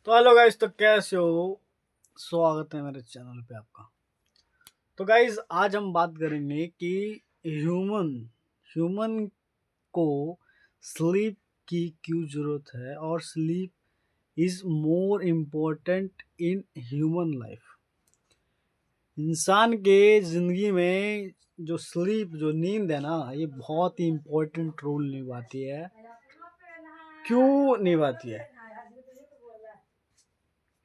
तो hello guys, तो कैसे हो? स्वागत है मेरे चैनल पे आपका। तो गाइस, आज हम बात करेंगे कि ह्यूमन ह्यूमन को स्लीप की क्यों ज़रूरत है और sleep is more important in human life. इंसान के ज़िंदगी में जो स्लीप, जो नींद है ना, ये बहुत ही इम्पोर्टेंट रोल निभाती है। क्यों निभाती है?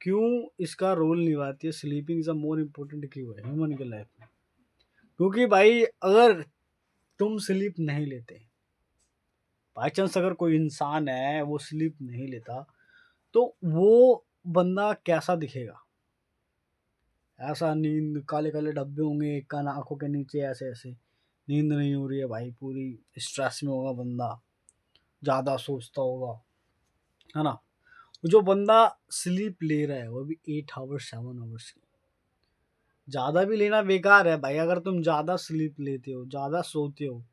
क्यों इसका रोल निभाती है? Sleeping is a more important क्यों है ह्यूमन के लाइफ में? क्योंकि भाई, अगर तुम स्लीप नहीं लेते, बाई चांस अगर कोई इंसान है वो स्लीप नहीं लेता, तो वो बंदा कैसा दिखेगा? ऐसा नींद, काले काले धब्बे होंगे कान आंखों के नीचे, ऐसे ऐसे नींद नहीं हो रही है भाई, पूरी स्ट्रेस में होगा बंदा, ज़्यादा सोचता होगा, है ना? जो बंदा स्लीप ले रहा है वो भी 8 आवर्स 7 आवर्स की, ज़्यादा भी लेना बेकार है भाई। अगर तुम ज़्यादा स्लीप लेते हो, ज़्यादा सोते हो,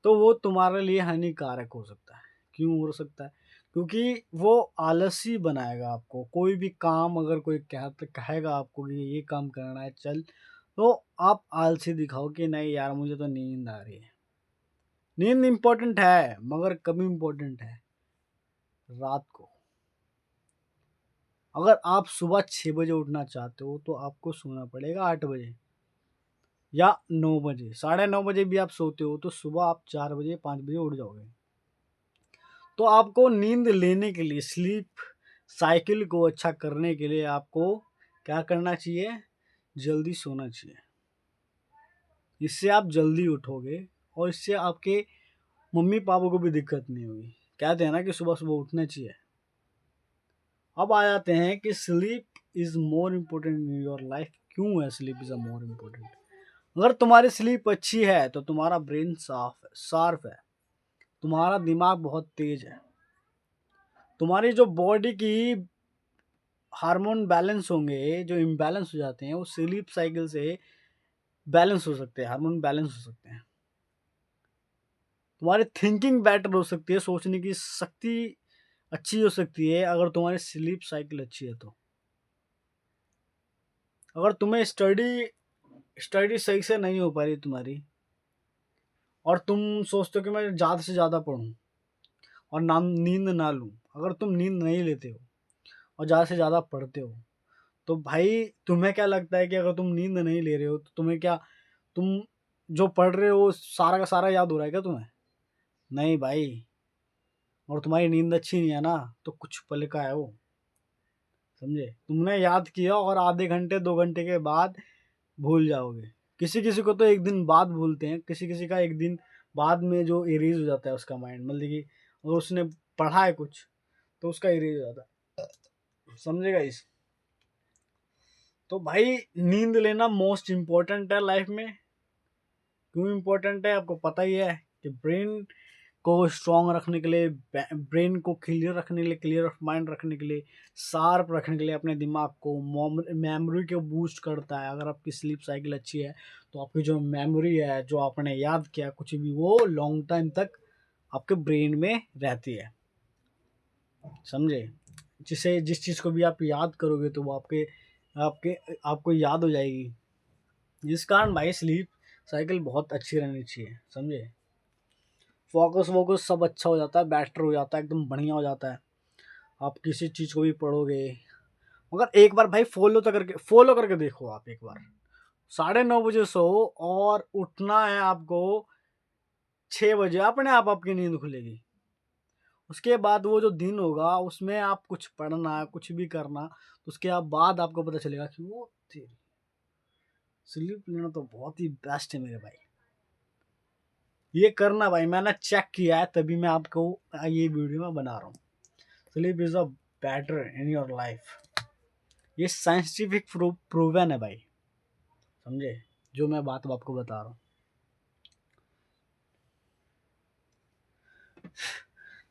तो वो तुम्हारे लिए हानिकारक हो सकता है। क्यों हो सकता है? क्योंकि वो आलसी बनाएगा आपको। कोई भी काम अगर कोई कहेगा आपको कि ये काम करना है चल, तो आप आलसी दिखाओ कि नहीं यार, मुझे तो नींद आ रही है। नींद इम्पोर्टेंट है, मगर कब इम्पोर्टेंट है? रात को। अगर आप सुबह 6 बजे उठना चाहते हो तो आपको सोना पड़ेगा 8 बजे या 9 बजे। 9:30 बजे भी आप सोते हो तो सुबह आप 4 बजे 5 बजे उठ जाओगे। तो आपको नींद लेने के लिए, स्लीप साइकिल को अच्छा करने के लिए आपको क्या करना चाहिए? जल्दी सोना चाहिए। इससे आप जल्दी उठोगे और इससे आपके मम्मी पापा को भी दिक्कत नहीं होगी। कहते हैं ना कि सुबह सुबह उठना चाहिए। अब आ जाते हैं कि sleep is more important in your life. क्यों है sleep is a more important? अगर तुम्हारी स्लीप अच्छी है तो तुम्हारा ब्रेन साफ है, शार्प है, तुम्हारा दिमाग बहुत तेज है, तुम्हारी जो बॉडी की हार्मोन बैलेंस होंगे, जो इम्बैलेंस हो जाते हैं वो स्लीप साइकिल से बैलेंस हो सकते हैं, हार्मोन बैलेंस हो सकते हैं। तुम्हारी थिंकिंग बेटर हो सकती है, सोचने की शक्ति अच्छी हो सकती है अगर तुम्हारी स्लीप साइकिल अच्छी है तो। अगर तुम्हें स्टडी स्टडी सही से नहीं हो पा रही तुम्हारी, और तुम सोचते हो कि मैं ज़्यादा से ज़्यादा पढूँ और नींद ना लूँ, अगर तुम नींद नहीं लेते हो और ज़्यादा से ज़्यादा पढ़ते हो, तो भाई तुम्हें क्या लगता है कि अगर तुम नींद नहीं ले रहे हो तो तुम्हें क्या, तुम जो पढ़ रहे हो सारा का सारा याद हो रहा है क्या तुम्हें? नहीं भाई। और तुम्हारी नींद अच्छी नहीं है ना, तो कुछ पल का है वो। समझे? तुमने याद किया और आधे घंटे 2 घंटे के बाद भूल जाओगे। किसी किसी को तो एक दिन बाद भूलते हैं, किसी किसी का एक दिन बाद में जो इरेज हो जाता है उसका माइंड, मतलब कि अगर उसने पढ़ा है कुछ तो उसका इरेज हो जाता है। समझेगा इस? तो भाई, नींद लेना मोस्ट इम्पोर्टेंट है लाइफ में। क्यों इम्पोर्टेंट है आपको पता ही है कि ब्रेन को स्ट्रॉन्ग रखने के लिए, ब्रेन को क्लियर रखने के लिए, क्लियर ऑफ माइंड रखने के लिए, शार्प रखने के लिए, अपने दिमाग को, मेमोरी को बूस्ट करता है। अगर आपकी स्लीप साइकिल अच्छी है तो आपकी जो मेमोरी है, जो आपने याद किया कुछ भी, वो लॉन्ग टाइम तक आपके ब्रेन में रहती है। समझे? जिसे जिस चीज़ को भी आप याद करोगे तो वो आपके आपके आपको याद हो जाएगी। जिस कारण भाई स्लीप साइकिल बहुत अच्छी रहनी चाहिए। समझे? फोकस वोकस सब अच्छा हो जाता है, बेटर हो जाता है, एकदम बढ़िया हो जाता है। आप किसी चीज़ को भी पढ़ोगे, मगर एक बार भाई फॉलो करके देखो। आप एक बार 9:30 बजे सो और उठना है आपको 6 बजे, अपने आप आपकी नींद खुलेगी। उसके बाद वो जो दिन होगा उसमें आप कुछ पढ़ना, कुछ भी करना, तो उसके बाद आपको पता चलेगा कि वो तेरी स्लीप लेना तो बहुत ही बेस्ट है मेरे भाई। ये करना भाई, मैंने चेक किया है तभी मैं आपको ये वीडियो में बना रहा हूँ। Sleep is a better in your life. ये साइंटिफिक प्रूवन है भाई। समझे जो मैं बात आपको बता रहा हूँ?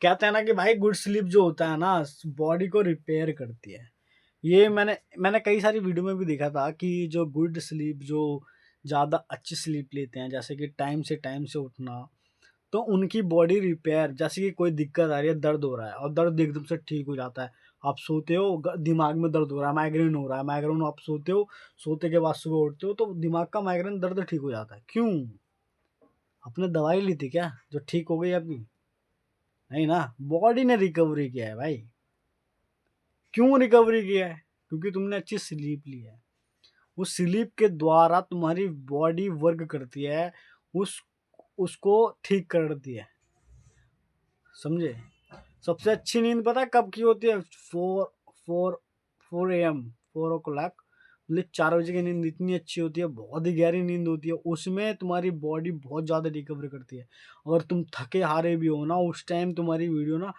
कहते हैं ना कि भाई, गुड स्लीप जो होता है ना, बॉडी को रिपेयर करती है। ये मैंने कई सारी वीडियो में भी देखा था कि जो गुड स्लीप, जो ज़्यादा अच्छी स्लीप लेते हैं, जैसे कि टाइम से उठना, तो उनकी बॉडी रिपेयर, जैसे कि कोई दिक्कत आ रही है, दर्द हो रहा है और दर्द एकदम से ठीक हो जाता है। आप सोते हो, दिमाग में दर्द हो रहा है, माइग्रेन हो रहा है, माइग्रेन आप सोते हो, सोते के बाद सुबह उठते हो तो दिमाग का माइग्रेन दर्द ठीक हो जाता है। क्यों? आपने दवाई ली थी क्या जो ठीक हो गई आपकी? नहीं ना, बॉडी ने रिकवरी किया है भाई। क्यों रिकवरी किया है? क्योंकि तुमने अच्छी स्लीप ली है। उस स्लीप के द्वारा तुम्हारी बॉडी वर्क करती है, उस उसको ठीक करती है, समझे? सबसे अच्छी नींद पता है कब की होती है? 4 4 o'clock, मतलब 4 बजे की नींद इतनी अच्छी होती है, बहुत ही गहरी नींद होती है, उसमें तुम्हारी बॉडी बहुत ज़्यादा रिकवर करती है। अगर तुम थके हारे भी हो ना, उस टाइम तुम्हारी वीडियो ना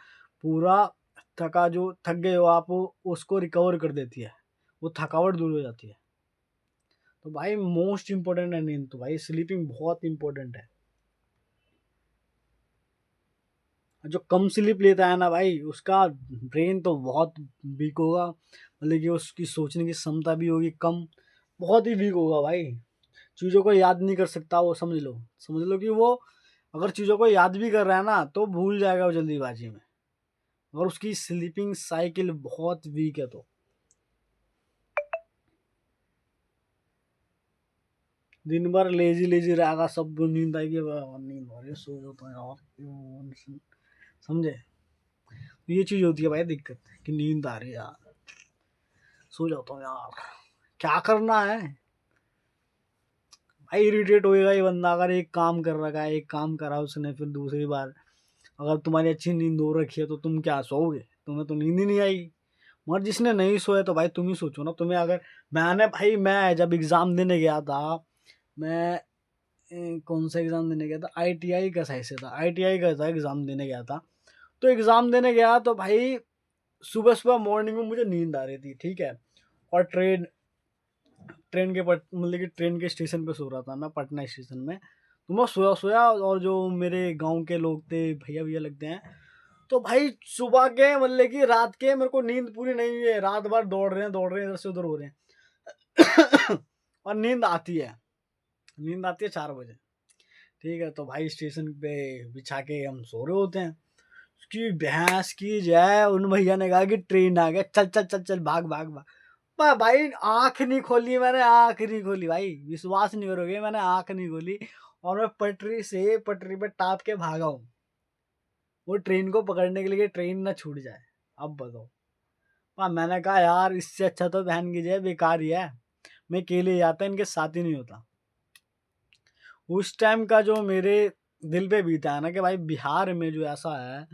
पूरा जो थक गए हो आप, उसको रिकवर कर देती है, वो थकावट दूर हो जाती है। तो भाई मोस्ट इम्पोर्टेंट है नींद, तो भाई स्लीपिंग बहुत इम्पोर्टेंट है। जो कम स्लीप लेता है ना भाई, उसका ब्रेन तो बहुत वीक होगा, मतलब कि उसकी सोचने की क्षमता भी होगी कम, बहुत ही वीक होगा भाई। चीज़ों को याद नहीं कर सकता वो, समझ लो कि वो अगर चीज़ों को याद भी कर रहा है ना तो भूल जाएगा वो जल्दीबाजी में, अगर उसकी स्लीपिंग साइकिल बहुत वीक है तो। दिन भर लेजी लेजी रहेगा, सब नींद आएगी, नींद आ रही है, सो जाता है यार, समझे? ये चीज़ होती है भाई दिक्कत, कि नींद आ रही है यार, सो जाता हूँ यार, क्या करना है भाई? इरिटेट होएगा ये बंदा, अगर एक काम कर रखा है, एक काम करा उसने, फिर दूसरी बार अगर तुम्हारी अच्छी नींद हो रखी है तो तुम क्या सोओगे? तुम्हें तो नींद ही नहीं आएगी। मगर जिसने नहीं सोया तो भाई तुम ही सोचो ना, तुम्हें अगर मैं जब एग्ज़ाम देने गया था, मैं कौन सा एग्ज़ाम देने गया था, आईटीआई का सही से था, आईटीआई का था एग्ज़ाम देने गया था। तो एग्ज़ाम देने गया तो भाई सुबह मॉर्निंग में मुझे नींद आ रही थी, ठीक है? और मतलब कि ट्रेन के स्टेशन पे सो रहा था मैं, पटना स्टेशन में। तो मैं सोया और जो मेरे गांव के लोग थे, भैया भैया लगते हैं, तो भाई सुबह के मतलब कि रात के मेरे को नींद पूरी नहीं हुई है, रात भर दौड़ रहे हैं, इधर से उधर हो रहे हैं। और नींद आती है 4 बजे, ठीक है? तो भाई स्टेशन पे बिछा के हम सो रहे होते हैं, उसकी भैंस की जय, उन भैया ने कहा कि ट्रेन आ गया, चल चल चल चल, भाग भाग भाग। भाई आंख नहीं खोली मैंने, आंख नहीं खोली भाई, विश्वास नहीं करोगे, मैंने आंख नहीं खोली और मैं पटरी पे टाप के भागा हूँ, वो ट्रेन को पकड़ने के लिए, ट्रेन ना छूट जाए। अब बताओ। मैंने कहा यार इससे अच्छा तो बहन की जय बेकार ही है, मैं अकेले जाता, इनके साथ ही नहीं होता। उस टाइम का जो मेरे दिल पे बीता है ना, कि भाई बिहार में जो ऐसा है,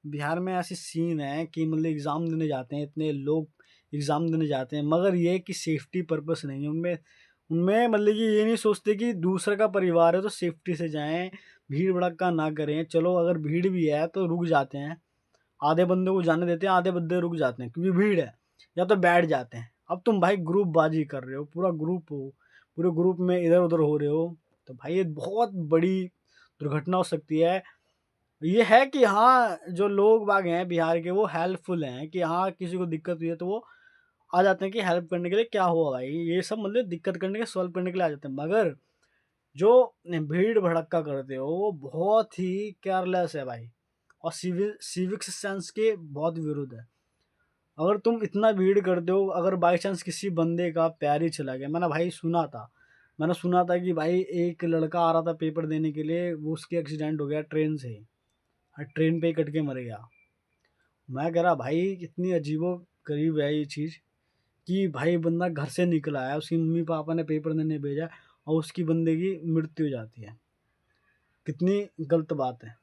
बिहार में ऐसी सीन है कि मतलब एग्ज़ाम देने जाते हैं, इतने लोग एग्ज़ाम देने जाते हैं, मगर ये है कि सेफ्टी पर्पस नहीं है उनमें। उनमें मतलब कि ये नहीं सोचते कि दूसरे का परिवार है तो सेफ्टी से जाएँ, भीड़ भड़क्का ना करें। चलो अगर भीड़ भी है तो रुक जाते हैं, आधे बंदे को जाने देते हैं, आधे बंदे रुक जाते हैं क्योंकि भीड़ है, या तो बैठ जाते हैं। अब तुम भाई ग्रुपबाजी कर रहे हो, पूरा ग्रुप हो, पूरे ग्रुप में इधर-उधर हो रहे हो, तो भाई ये बहुत बड़ी दुर्घटना हो सकती है। ये है कि हाँ, जो लोग बाग हैं बिहार के वो हेल्पफुल हैं, कि हाँ, किसी को दिक्कत हुई है तो वो आ जाते हैं कि हेल्प करने के लिए, क्या हुआ भाई? ये सब मतलब दिक्कत करने के, सॉल्व करने के लिए आ जाते हैं। मगर जो भीड़ भड़क्का करते हो वो बहुत ही केयरलेस है भाई, और सिविक सेंस के बहुत विरुद्ध है। अगर तुम इतना भीड़ करते हो, अगर बाई चांस किसी बंदे का पैर ही चला गया, मैंने सुना था कि भाई एक लड़का आ रहा था पेपर देने के लिए, वो उसके एक्सीडेंट हो गया ट्रेन से ही, और ट्रेन पे ही कट के मर गया। मैं कह रहा भाई कितनी अजीबो गरीब है ये चीज़, कि भाई बंदा घर से निकला है, उसकी मम्मी पापा ने पेपर देने भेजा और उसकी बंदे की मृत्यु हो जाती है, कितनी गलत बात है।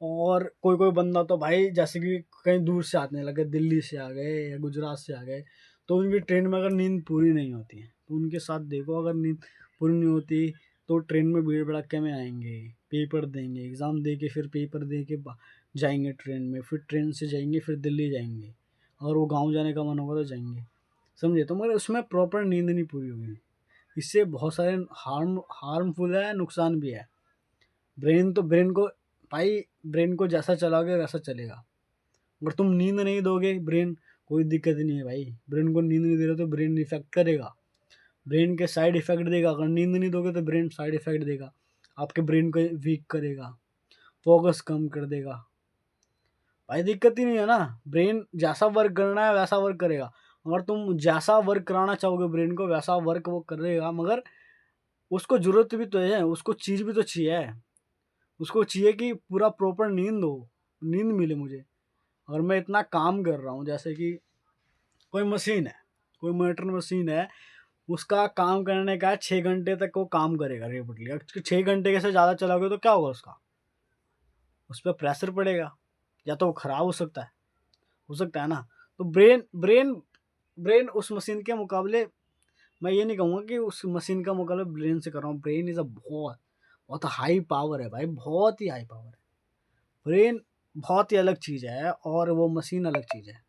और कोई कोई बंदा तो भाई जैसे कि कहीं दूर से आने लगे, दिल्ली से आ गए या गुजरात से आ गए, तो उनकी ट्रेन में अगर नींद पूरी नहीं होती है तो उनके साथ देखो, अगर नींद पूरी नहीं होती तो ट्रेन में भीड़ भड़क्के में आएंगे, पेपर देंगे, एग्ज़ाम दे के फिर पेपर दे के जाएंगे ट्रेन में, फिर ट्रेन से जाएंगे, फिर दिल्ली जाएंगे, अगर वो गाँव जाने का मन होगा तो जाएंगे, समझे? तो मगर उसमें प्रॉपर नींद नहीं पूरी होगी, इससे बहुत सारे हार्मफुल है, नुकसान भी है। ब्रेन को भाई, ब्रेन को जैसा चलाओगे वैसा चलेगा। अगर तुम नींद नहीं दोगे ब्रेन, कोई दिक्कत नहीं है भाई, ब्रेन को नींद नहीं दे रहे तो ब्रेन इफेक्ट करेगा, ब्रेन के साइड इफेक्ट देगा। अगर नींद नहीं दोगे तो ब्रेन साइड इफेक्ट देगा, आपके ब्रेन को वीक करेगा, फोकस कम कर देगा, भाई दिक्कत ही नहीं है ना। ब्रेन जैसा वर्क करना है वैसा वर्क करेगा। अगर तुम जैसा वर्क कराना चाहोगे ब्रेन को वैसा वर्क वो करेगा, मगर उसको ज़रूरत भी तो है, उसको चीज़ भी तो चाहिए। उसको चाहिए कि पूरा प्रॉपर नींद हो, नींद मिले मुझे। अगर मैं इतना काम कर रहा हूँ, जैसे कि कोई मशीन है, कोई मोटर मशीन है, उसका काम करने का 6 घंटे तक वो काम करेगा रिपीटली। अगर 6 घंटे से ज़्यादा चलाओगे तो क्या होगा उसका? उस पे प्रेशर पड़ेगा, या तो वो खराब हो सकता है ना। तो ब्रेन ब्रेन ब्रेन उस मशीन के मुकाबले, मैं ये नहीं कहूँगा कि उस मशीन का मुकाबला ब्रेन से कर रहा हूँ। ब्रेन इज़ अ बहुत बहुत हाई पावर है भाई, बहुत ही हाई पावर है। ब्रेन बहुत ही अलग चीज़ है और वो मशीन अलग चीज़ है।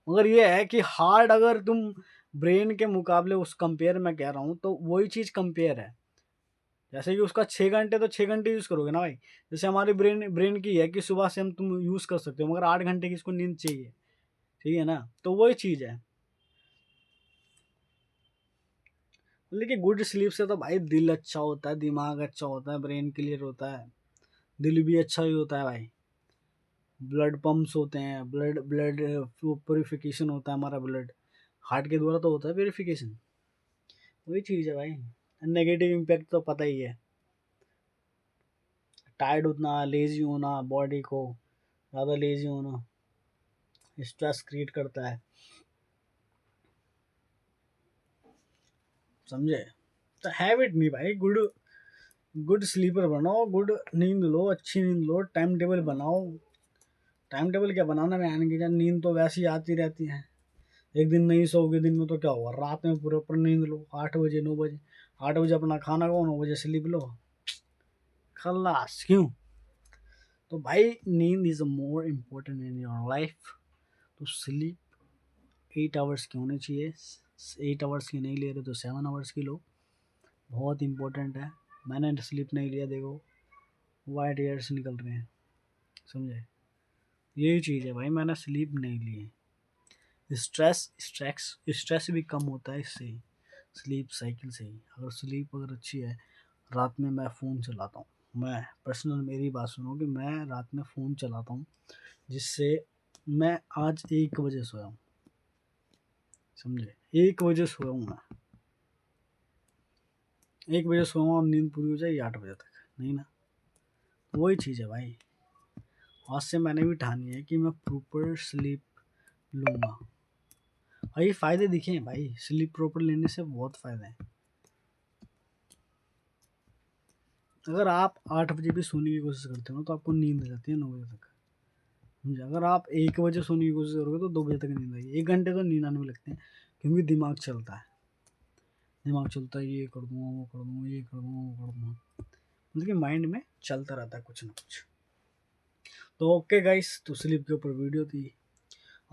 मगर ये है कि हार्ड, अगर तुम ब्रेन के मुकाबले उस कंपेयर में कह रहा हूँ तो वही चीज़ कंपेयर है। जैसे कि उसका 6 घंटे तो 6 घंटे यूज़ करोगे ना भाई। जैसे हमारी ब्रेन ब्रेन की है कि सुबह से हम तुम यूज़ कर सकते हो, मगर 8 घंटे की इसको नींद चाहिए, ठीक है ना। तो वही चीज़ है। लेकिन गुड स्लीप से तो भाई दिल अच्छा होता है, दिमाग अच्छा होता है, ब्रेन क्लियर होता है, दिल भी अच्छा ही होता है भाई। ब्लड पंप्स होते हैं, ब्लड ब्लड प्योरिफिकेशन होता है हमारा ब्लड। हार्ट के द्वारा तो होता है प्योरिफिकेशन। वही चीज़ है भाई। नेगेटिव इम्पैक्ट तो पता ही है। टायर्ड होना, लेजी होना, बॉडी को ज़्यादा लेजी होना स्ट्रेस क्रिएट करता है, समझे। तो हैबिट नहीं भाई, गुड गुड स्लीपर बनाओ, गुड नींद लो, अच्छी नींद लो, टाइम टेबल बनाओ। टाइम टेबल क्या बनाना, मैं आने की जान, नींद तो वैसे ही आती रहती है। एक दिन नहीं सोओगे दिन में तो क्या होगा, रात में पूरे ऊपर नींद लो, 8 बजे 9 बजे, 8 बजे अपना खाना खाओ, 9 बजे स्लीप लो, खल्लास क्यों। तो भाई नींद is more important in your life. तो स्लीप 8 आवर्स की होनी चाहिए। 8 आवर्स की नहीं ले रहे तो 7 आवर्स की लो, बहुत इंपॉर्टेंट है। मैंने स्लीप नहीं लिया, देखो वाइट एयर्स निकल रहे हैं, समझे। यही चीज़ है भाई, मैंने स्लीप नहीं ली है। स्ट्रेस भी कम होता है इससे, स्लीप साइकिल से ही। अगर स्लीप अगर अच्छी है, रात में मैं फ़ोन चलाता हूँ, मैं पर्सनल मेरी बात सुनो कि मैं रात में फ़ोन चलाता हूँ, जिससे मैं आज 1 बजे सोया हूँ, समझे। 1 बजे सोया हूँ मैं, 1 बजे सोया हूँ और नींद पूरी हो जाएगी 8 बजे तक, नहीं ना। वही चीज़ है भाई। आज से मैंने भी ठानी है कि मैं प्रॉपर स्लीप लूँगा। और ये फ़ायदे दिखे हैं भाई, स्लीप प्रॉपर लेने से बहुत फ़ायदे हैं। अगर आप 8 बजे भी सोने की कोशिश करते हो तो आपको नींद आ जाती है 9 बजे तक, समझे। अगर आप 1 बजे सोने की कोशिश करोगे तो 2 बजे तक नींद आएगी। 1 घंटे तो नींद आने में लगते हैं, क्योंकि दिमाग चलता है, ये कर दूँगा, वो कर दूँगा, ये कर दूँगा, वो कर दूँगा, मतलब कि माइंड में चलता रहता है कुछ ना कुछ। तो ओके गाइस, तो स्लीप के ऊपर वीडियो थी।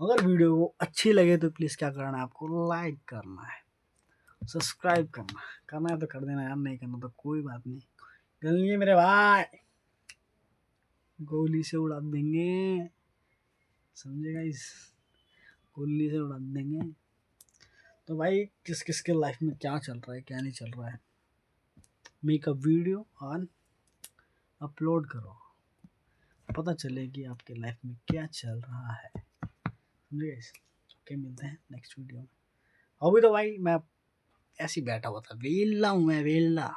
अगर वीडियो को अच्छी लगे तो प्लीज़ क्या करना है, आपको लाइक करना है, सब्सक्राइब करना है तो कर देना यार, नहीं करना तो कोई बात नहीं। चलिए मेरे भाई, गोली से उड़ा देंगे, समझे गाइस, गोली से उड़ा देंगे। तो भाई किस किस के लाइफ में क्या चल रहा है, क्या नहीं चल रहा है, make a video on, upload करो, पता चले कि आपके लाइफ में क्या चल रहा है, समझे गाइस। ओके, मिलते हैं नेक्स्ट वीडियो में। अभी तो भाई मैं ऐसे ही बैठा हुआ था, वेला हूँ मैं, वेला।